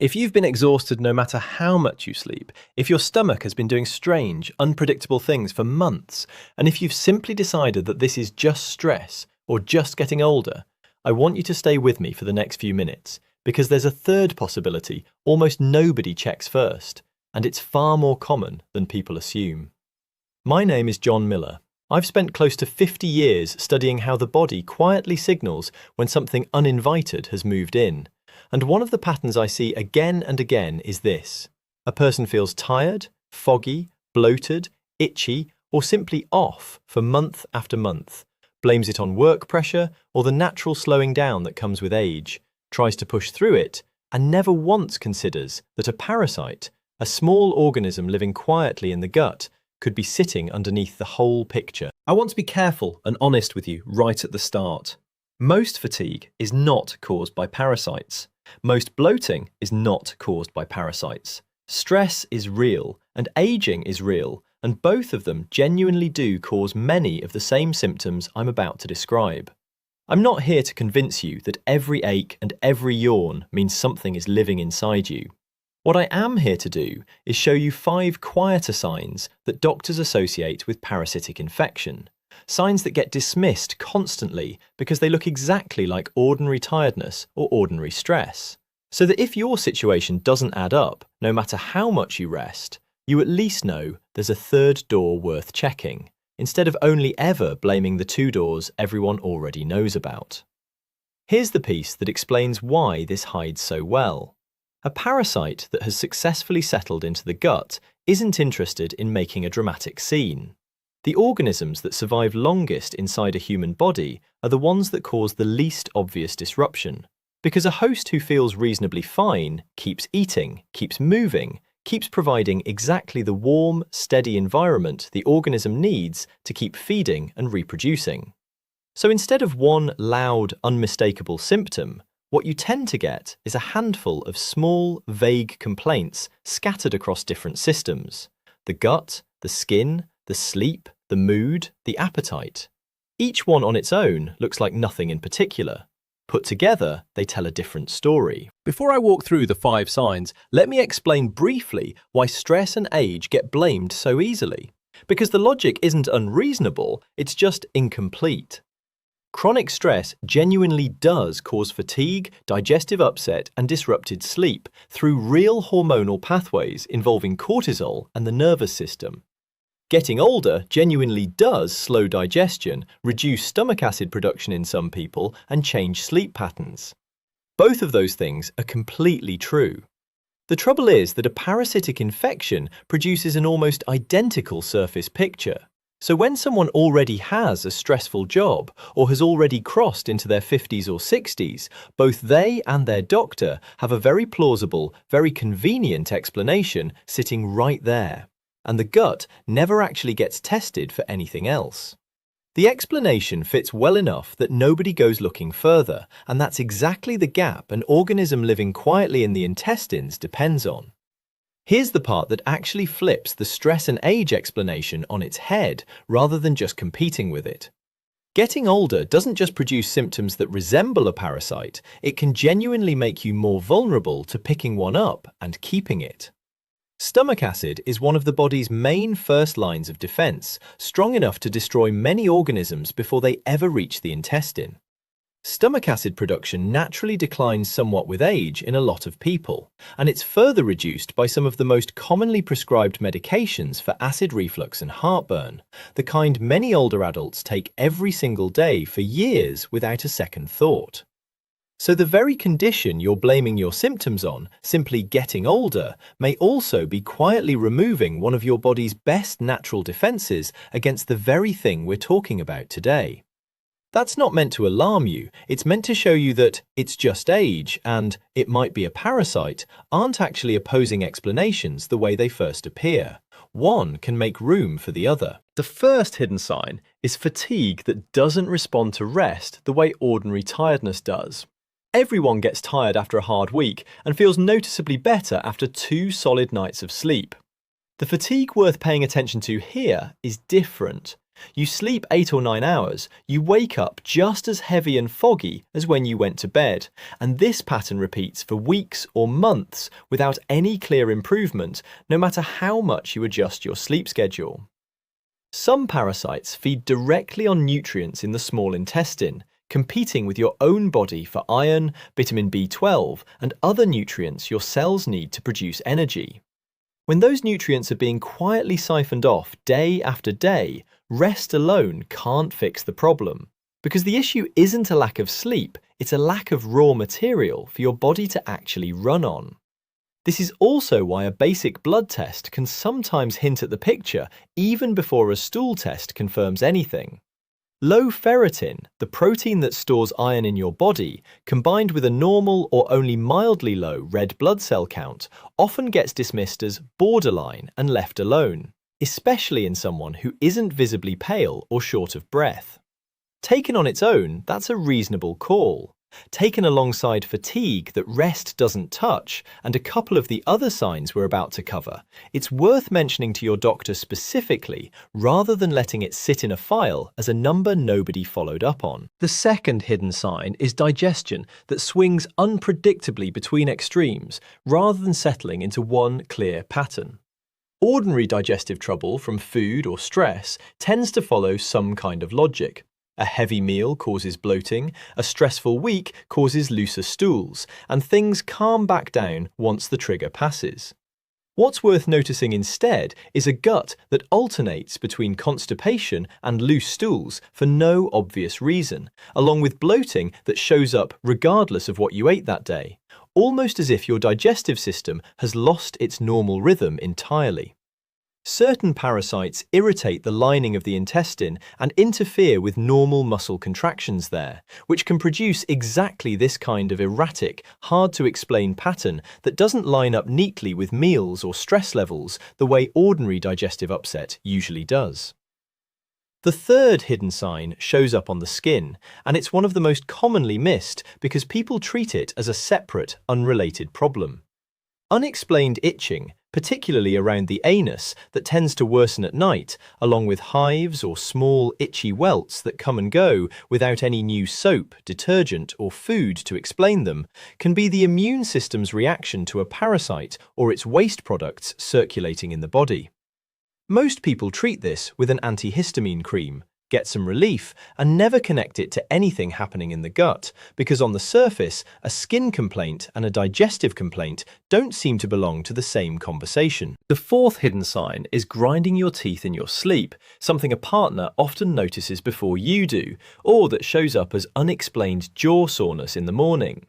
If you've been exhausted no matter how much you sleep, if your stomach has been doing strange, unpredictable things for months, and if you've simply decided that this is just stress or just getting older, I want you to stay with me for the next few minutes, because there's a third possibility almost nobody checks first, and it's far more common than people assume. My name is John Miller. I've spent close to 50 years studying how the body quietly signals when something uninvited has moved in. And one of the patterns I see again and again is this. A person feels tired, foggy, bloated, itchy, or simply off for month after month, blames it on work pressure or the natural slowing down that comes with age, tries to push through it, and never once considers that a parasite, a small organism living quietly in the gut, could be sitting underneath the whole picture. I want to be careful and honest with you right at the start. Most fatigue is not caused by parasites. Most bloating is not caused by parasites. Stress is real and aging is real, and both of them genuinely do cause many of the same symptoms I'm about to describe. I'm not here to convince you that every ache and every yawn means something is living inside you. What I am here to do is show you 5 quieter signs that doctors associate with parasitic infection. Signs that get dismissed constantly because they look exactly like ordinary tiredness or ordinary stress. So that if your situation doesn't add up, no matter how much you rest, you at least know there's a third door worth checking, instead of only ever blaming the 2 doors everyone already knows about. Here's the piece that explains why this hides so well. A parasite that has successfully settled into the gut isn't interested in making a dramatic scene. The organisms that survive longest inside a human body are the ones that cause the least obvious disruption, because a host who feels reasonably fine keeps eating, keeps moving, keeps providing exactly the warm, steady environment the organism needs to keep feeding and reproducing. So instead of one loud, unmistakable symptom, what you tend to get is a handful of small, vague complaints scattered across different systems: the gut, the skin, the sleep, the mood, the appetite. Each one on its own looks like nothing in particular. Put together, they tell a different story. Before I walk through the 5 signs, let me explain briefly why stress and age get blamed so easily. Because the logic isn't unreasonable, it's just incomplete. Chronic stress genuinely does cause fatigue, digestive upset, and disrupted sleep through real hormonal pathways involving cortisol and the nervous system. Getting older genuinely does slow digestion, reduce stomach acid production in some people, and change sleep patterns. Both of those things are completely true. The trouble is that a parasitic infection produces an almost identical surface picture. So when someone already has a stressful job or has already crossed into their 50s or 60s, both they and their doctor have a very plausible, very convenient explanation sitting right there. And the gut never actually gets tested for anything else. The explanation fits well enough that nobody goes looking further, and that's exactly the gap an organism living quietly in the intestines depends on. Here's the part that actually flips the stress and age explanation on its head rather than just competing with it. Getting older doesn't just produce symptoms that resemble a parasite, it can genuinely make you more vulnerable to picking one up and keeping it. Stomach acid is one of the body's main first lines of defense, strong enough to destroy many organisms before they ever reach the intestine. Stomach acid production naturally declines somewhat with age in a lot of people, and it's further reduced by some of the most commonly prescribed medications for acid reflux and heartburn, the kind many older adults take every single day for years without a second thought. So the very condition you're blaming your symptoms on, simply getting older, may also be quietly removing one of your body's best natural defenses against the very thing we're talking about today. That's not meant to alarm you, it's meant to show you that it's just age and it might be a parasite aren't actually opposing explanations the way they first appear. One can make room for the other. The first hidden sign is fatigue that doesn't respond to rest the way ordinary tiredness does. Everyone gets tired after a hard week and feels noticeably better after 2 solid nights of sleep. The fatigue worth paying attention to here is different. You sleep 8 or 9 hours, you wake up just as heavy and foggy as when you went to bed, and this pattern repeats for weeks or months without any clear improvement, no matter how much you adjust your sleep schedule. Some parasites feed directly on nutrients in the small intestine, competing with your own body for iron, vitamin B12, and other nutrients your cells need to produce energy. When those nutrients are being quietly siphoned off day after day, rest alone can't fix the problem. Because the issue isn't a lack of sleep, it's a lack of raw material for your body to actually run on. This is also why a basic blood test can sometimes hint at the picture even before a stool test confirms anything. Low ferritin, the protein that stores iron in your body, combined with a normal or only mildly low red blood cell count, often gets dismissed as borderline and left alone, especially in someone who isn't visibly pale or short of breath. Taken on its own, that's a reasonable call. Taken alongside fatigue that rest doesn't touch and a couple of the other signs we're about to cover, it's worth mentioning to your doctor specifically rather than letting it sit in a file as a number nobody followed up on. The second hidden sign is digestion that swings unpredictably between extremes rather than settling into one clear pattern. Ordinary digestive trouble from food or stress tends to follow some kind of logic. A heavy meal causes bloating, a stressful week causes looser stools, and things calm back down once the trigger passes. What's worth noticing instead is a gut that alternates between constipation and loose stools for no obvious reason, along with bloating that shows up regardless of what you ate that day, almost as if your digestive system has lost its normal rhythm entirely. Certain parasites irritate the lining of the intestine and interfere with normal muscle contractions there, which can produce exactly this kind of erratic, hard-to-explain pattern that doesn't line up neatly with meals or stress levels the way ordinary digestive upset usually does. The third hidden sign shows up on the skin, and it's one of the most commonly missed because people treat it as a separate, unrelated problem. Unexplained itching, particularly around the anus, that tends to worsen at night, along with hives or small itchy welts that come and go without any new soap, detergent, or food to explain them, can be the immune system's reaction to a parasite or its waste products circulating in the body. Most people treat this with an antihistamine cream, get some relief, and never connect it to anything happening in the gut, because on the surface, a skin complaint and a digestive complaint don't seem to belong to the same conversation. The fourth hidden sign is grinding your teeth in your sleep, something a partner often notices before you do, or that shows up as unexplained jaw soreness in the morning.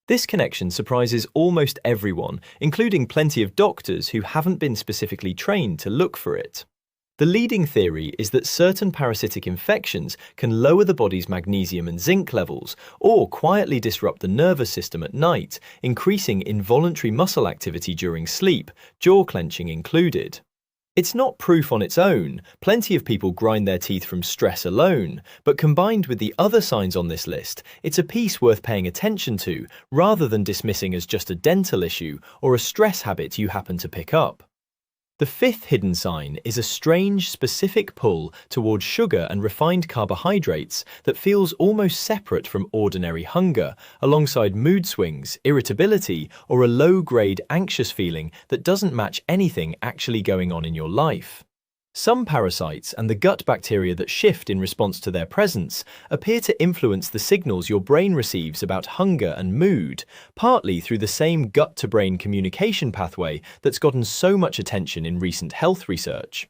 This connection surprises almost everyone, including plenty of doctors who haven't been specifically trained to look for it. The leading theory is that certain parasitic infections can lower the body's magnesium and zinc levels or quietly disrupt the nervous system at night, increasing involuntary muscle activity during sleep, jaw clenching included. It's not proof on its own. Plenty of people grind their teeth from stress alone, but combined with the other signs on this list, it's a piece worth paying attention to rather than dismissing as just a dental issue or a stress habit you happen to pick up. The fifth hidden sign is a strange, specific pull towards sugar and refined carbohydrates that feels almost separate from ordinary hunger, alongside mood swings, irritability, or a low-grade anxious feeling that doesn't match anything actually going on in your life. Some parasites and the gut bacteria that shift in response to their presence appear to influence the signals your brain receives about hunger and mood, partly through the same gut-to-brain communication pathway that's gotten so much attention in recent health research.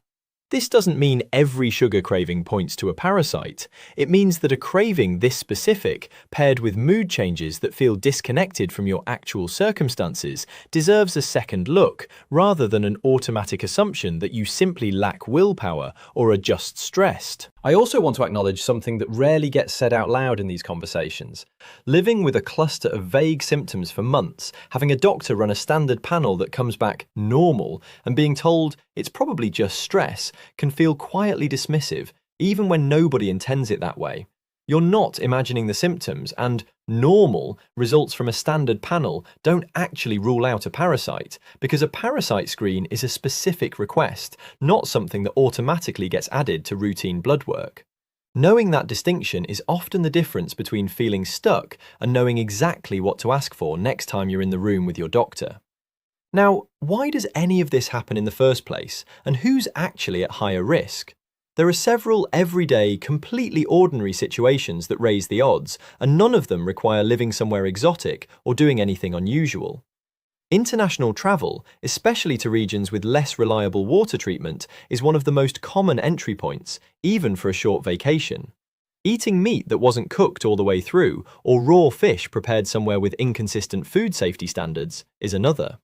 This doesn't mean every sugar craving points to a parasite. It means that a craving this specific, paired with mood changes that feel disconnected from your actual circumstances, deserves a second look, rather than an automatic assumption that you simply lack willpower or are just stressed. I also want to acknowledge something that rarely gets said out loud in these conversations. Living with a cluster of vague symptoms for months, having a doctor run a standard panel that comes back normal, and being told it's probably just stress, can feel quietly dismissive, even when nobody intends it that way. You're not imagining the symptoms, and normal results from a standard panel don't actually rule out a parasite, because a parasite screen is a specific request, not something that automatically gets added to routine blood work. Knowing that distinction is often the difference between feeling stuck and knowing exactly what to ask for next time you're in the room with your doctor. Now, why does any of this happen in the first place, and who's actually at higher risk? There are several everyday, completely ordinary situations that raise the odds, and none of them require living somewhere exotic or doing anything unusual. International travel, especially to regions with less reliable water treatment, is one of the most common entry points, even for a short vacation. Eating meat that wasn't cooked all the way through, or raw fish prepared somewhere with inconsistent food safety standards, is another.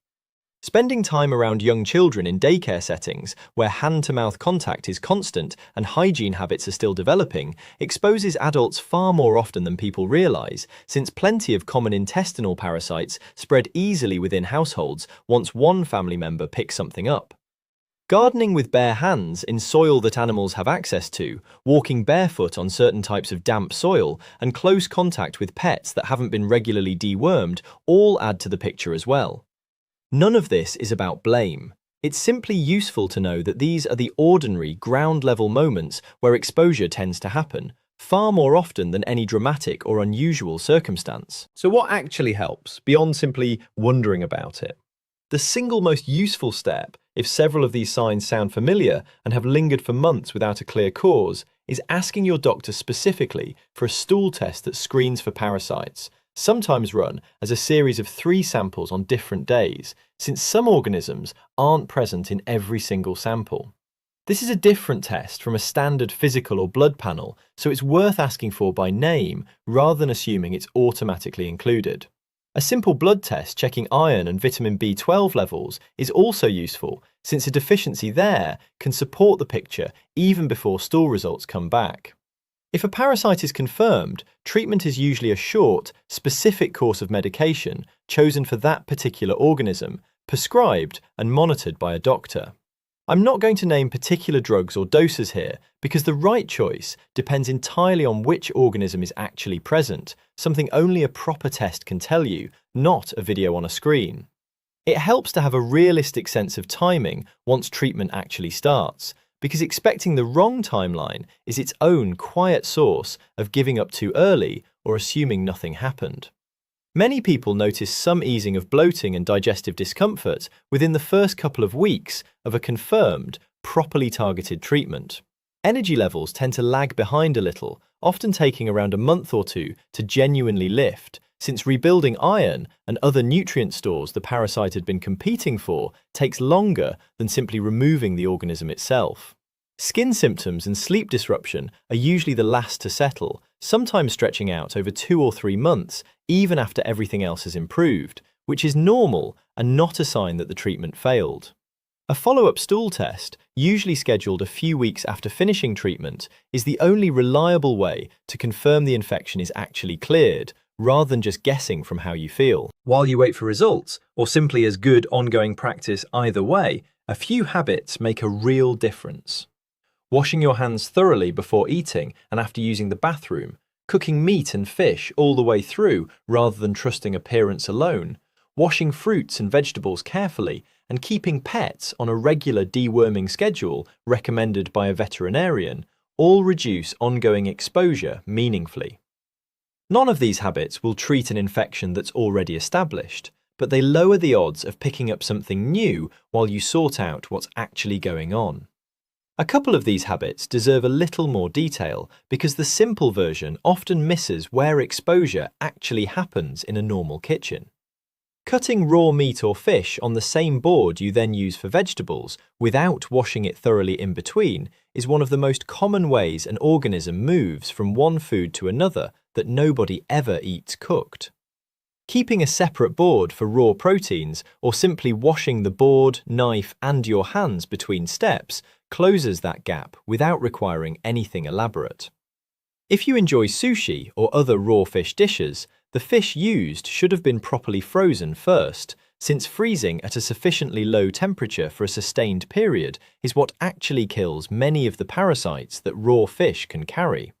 Spending time around young children in daycare settings, where hand-to-mouth contact is constant and hygiene habits are still developing, exposes adults far more often than people realise, since plenty of common intestinal parasites spread easily within households once one family member picks something up. Gardening with bare hands in soil that animals have access to, walking barefoot on certain types of damp soil, and close contact with pets that haven't been regularly dewormed all add to the picture as well. None of this is about blame. It's simply useful to know that these are the ordinary, ground-level moments where exposure tends to happen, far more often than any dramatic or unusual circumstance. So what actually helps, beyond simply wondering about it? The single most useful step, if several of these signs sound familiar and have lingered for months without a clear cause, is asking your doctor specifically for a stool test that screens for parasites, sometimes run as a series of 3 samples on different days, since some organisms aren't present in every single sample. This is a different test from a standard physical or blood panel, so it's worth asking for by name rather than assuming it's automatically included. A simple blood test checking iron and vitamin B12 levels is also useful, since a deficiency there can support the picture even before stool results come back. If a parasite is confirmed, treatment is usually a short, specific course of medication chosen for that particular organism, prescribed and monitored by a doctor. I'm not going to name particular drugs or doses here because the right choice depends entirely on which organism is actually present, something only a proper test can tell you, not a video on a screen. It helps to have a realistic sense of timing once treatment actually starts, because expecting the wrong timeline is its own quiet source of giving up too early or assuming nothing happened. Many people notice some easing of bloating and digestive discomfort within the first couple of weeks of a confirmed, properly targeted treatment. Energy levels tend to lag behind a little, often taking around a month or 2 to genuinely lift, since rebuilding iron and other nutrient stores the parasite had been competing for takes longer than simply removing the organism itself. Skin symptoms and sleep disruption are usually the last to settle, sometimes stretching out over 2 or 3 months, even after everything else has improved, which is normal and not a sign that the treatment failed. A follow-up stool test, usually scheduled a few weeks after finishing treatment, is the only reliable way to confirm the infection is actually cleared, rather than just guessing from how you feel. While you wait for results, or simply as good ongoing practice either way, a few habits make a real difference. Washing your hands thoroughly before eating and after using the bathroom, cooking meat and fish all the way through rather than trusting appearance alone, washing fruits and vegetables carefully, and keeping pets on a regular deworming schedule recommended by a veterinarian all reduce ongoing exposure meaningfully. None of these habits will treat an infection that's already established, but they lower the odds of picking up something new while you sort out what's actually going on. A couple of these habits deserve a little more detail because the simple version often misses where exposure actually happens in a normal kitchen. Cutting raw meat or fish on the same board you then use for vegetables without washing it thoroughly in between is one of the most common ways an organism moves from one food to another that nobody ever eats cooked. Keeping a separate board for raw proteins or simply washing the board, knife and your hands between steps closes that gap without requiring anything elaborate. If you enjoy sushi or other raw fish dishes, the fish used should have been properly frozen first, since freezing at a sufficiently low temperature for a sustained period is what actually kills many of the parasites that raw fish can carry.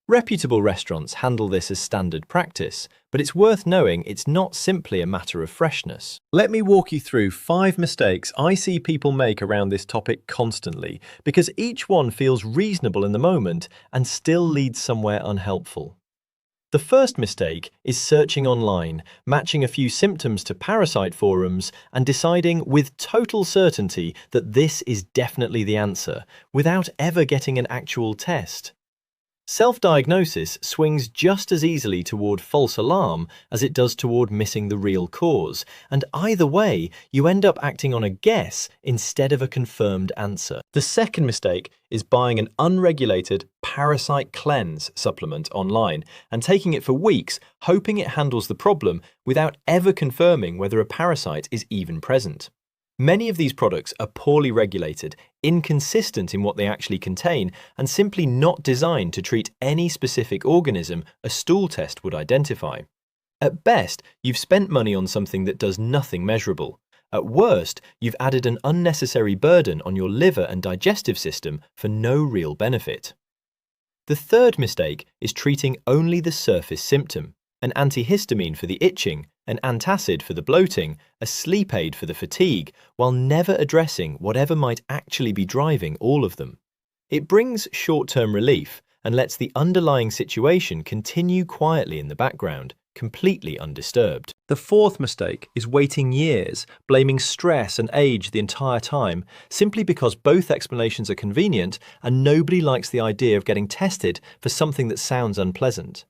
Reputable restaurants handle this as standard practice, but it's worth knowing it's not simply a matter of freshness. Let me walk you through 5 mistakes I see people make around this topic constantly, because each one feels reasonable in the moment and still leads somewhere unhelpful. The first mistake is searching online, matching a few symptoms to parasite forums, and deciding with total certainty that this is definitely the answer, without ever getting an actual test. Self-diagnosis swings just as easily toward false alarm as it does toward missing the real cause, and either way, you end up acting on a guess instead of a confirmed answer. The second mistake is buying an unregulated parasite cleanse supplement online and taking it for weeks, hoping it handles the problem without ever confirming whether a parasite is even present. Many of these products are poorly regulated, inconsistent in what they actually contain, and simply not designed to treat any specific organism a stool test would identify. At best, you've spent money on something that does nothing measurable. At worst, you've added an unnecessary burden on your liver and digestive system for no real benefit. The third mistake is treating only the surface symptom: an antihistamine for the itching, an antacid for the bloating, a sleep aid for the fatigue, while never addressing whatever might actually be driving all of them. It brings short-term relief and lets the underlying situation continue quietly in the background, completely undisturbed. The fourth mistake is waiting years, blaming stress and age the entire time, simply because both explanations are convenient and nobody likes the idea of getting tested for something that sounds unpleasant.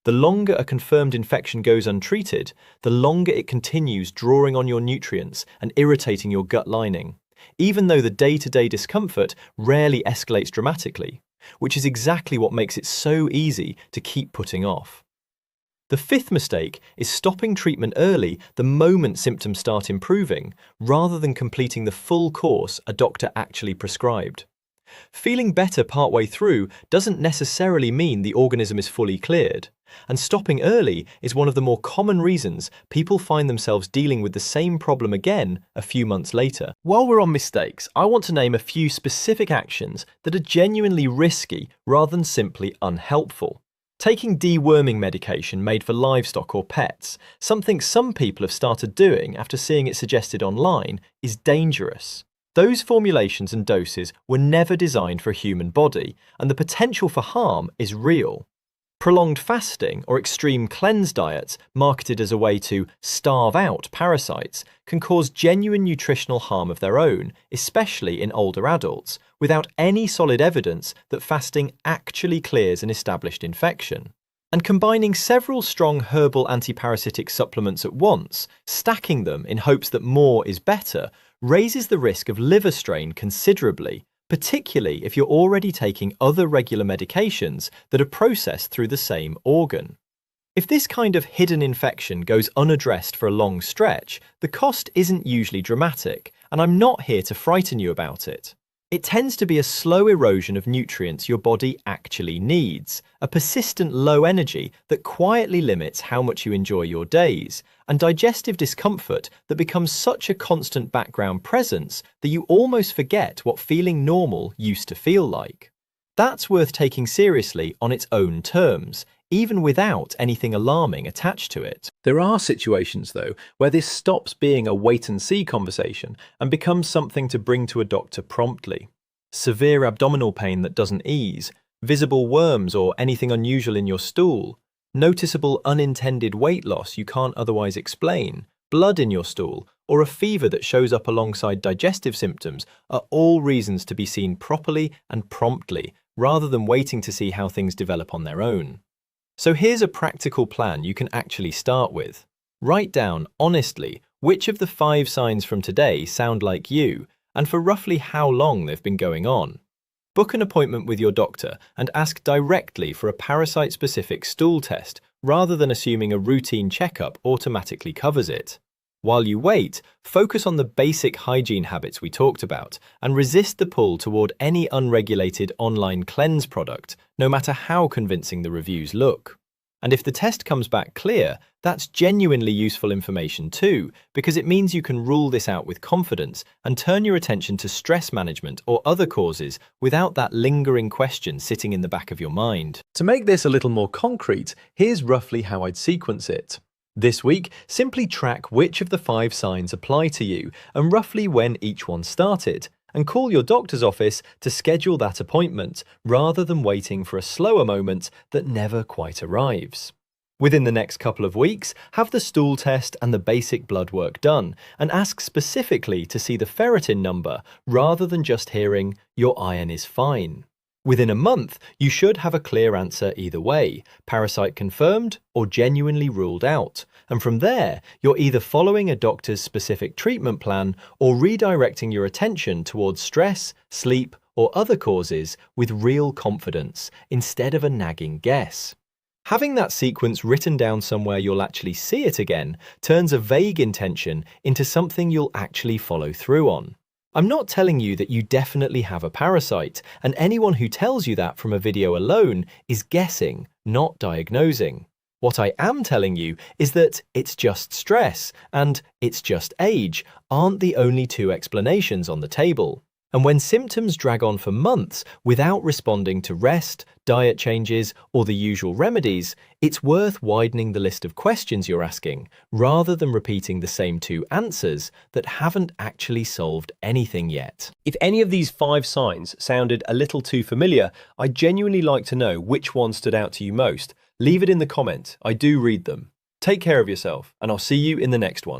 The longer a confirmed infection goes untreated, the longer it continues drawing on your nutrients and irritating your gut lining, even though the day-to-day discomfort rarely escalates dramatically, which is exactly what makes it so easy to keep putting off. The fifth mistake is stopping treatment early the moment symptoms start improving, rather than completing the full course a doctor actually prescribed. Feeling better partway through doesn't necessarily mean the organism is fully cleared, and stopping early is one of the more common reasons people find themselves dealing with the same problem again a few months later. While we're on mistakes, I want to name a few specific actions that are genuinely risky rather than simply unhelpful. Taking deworming medication made for livestock or pets, something some people have started doing after seeing it suggested online, is dangerous. Those formulations and doses were never designed for a human body, and the potential for harm is real. Prolonged fasting or extreme cleanse diets, marketed as a way to starve out parasites, can cause genuine nutritional harm of their own, especially in older adults, without any solid evidence that fasting actually clears an established infection. And combining several strong herbal antiparasitic supplements at once, stacking them in hopes that more is better, raises the risk of liver strain considerably, particularly if you're already taking other regular medications that are processed through the same organ. If this kind of hidden infection goes unaddressed for a long stretch, the cost isn't usually dramatic, and I'm not here to frighten you about it. It tends to be a slow erosion of nutrients your body actually needs, a persistent low energy that quietly limits how much you enjoy your days, and digestive discomfort that becomes such a constant background presence that you almost forget what feeling normal used to feel like. That's worth taking seriously on its own terms, even without anything alarming attached to it. There are situations, though, where this stops being a wait-and-see conversation and becomes something to bring to a doctor promptly. Severe abdominal pain that doesn't ease, visible worms or anything unusual in your stool, noticeable unintended weight loss you can't otherwise explain, blood in your stool, or a fever that shows up alongside digestive symptoms are all reasons to be seen properly and promptly, rather than waiting to see how things develop on their own. So here's a practical plan you can actually start with. Write down, honestly, which of the 5 signs from today sound like you, and for roughly how long they've been going on. Book an appointment with your doctor and ask directly for a parasite-specific stool test, rather than assuming a routine checkup automatically covers it. While you wait, focus on the basic hygiene habits we talked about and resist the pull toward any unregulated online cleanse product, no matter how convincing the reviews look. And if the test comes back clear, that's genuinely useful information too, because it means you can rule this out with confidence and turn your attention to stress management or other causes without that lingering question sitting in the back of your mind. To make this a little more concrete, here's roughly how I'd sequence it. This week, simply track which of the 5 signs apply to you and roughly when each one started, and call your doctor's office to schedule that appointment rather than waiting for a slower moment that never quite arrives. Within the next couple of weeks, have the stool test and the basic blood work done and ask specifically to see the ferritin number rather than just hearing your iron is fine. Within a month, you should have a clear answer either way, parasite confirmed or genuinely ruled out. And from there, you're either following a doctor's specific treatment plan or redirecting your attention towards stress, sleep, or other causes with real confidence instead of a nagging guess. Having that sequence written down somewhere you'll actually see it again turns a vague intention into something you'll actually follow through on. I'm not telling you that you definitely have a parasite, and anyone who tells you that from a video alone is guessing, not diagnosing. What I am telling you is that it's just stress and it's just age aren't the only 2 explanations on the table. And when symptoms drag on for months without responding to rest, diet changes, or the usual remedies, it's worth widening the list of questions you're asking rather than repeating the same 2 answers that haven't actually solved anything yet. If any of these 5 signs sounded a little too familiar, I'd genuinely like to know which one stood out to you most. Leave it in the comment. I do read them. Take care of yourself, and I'll see you in the next one.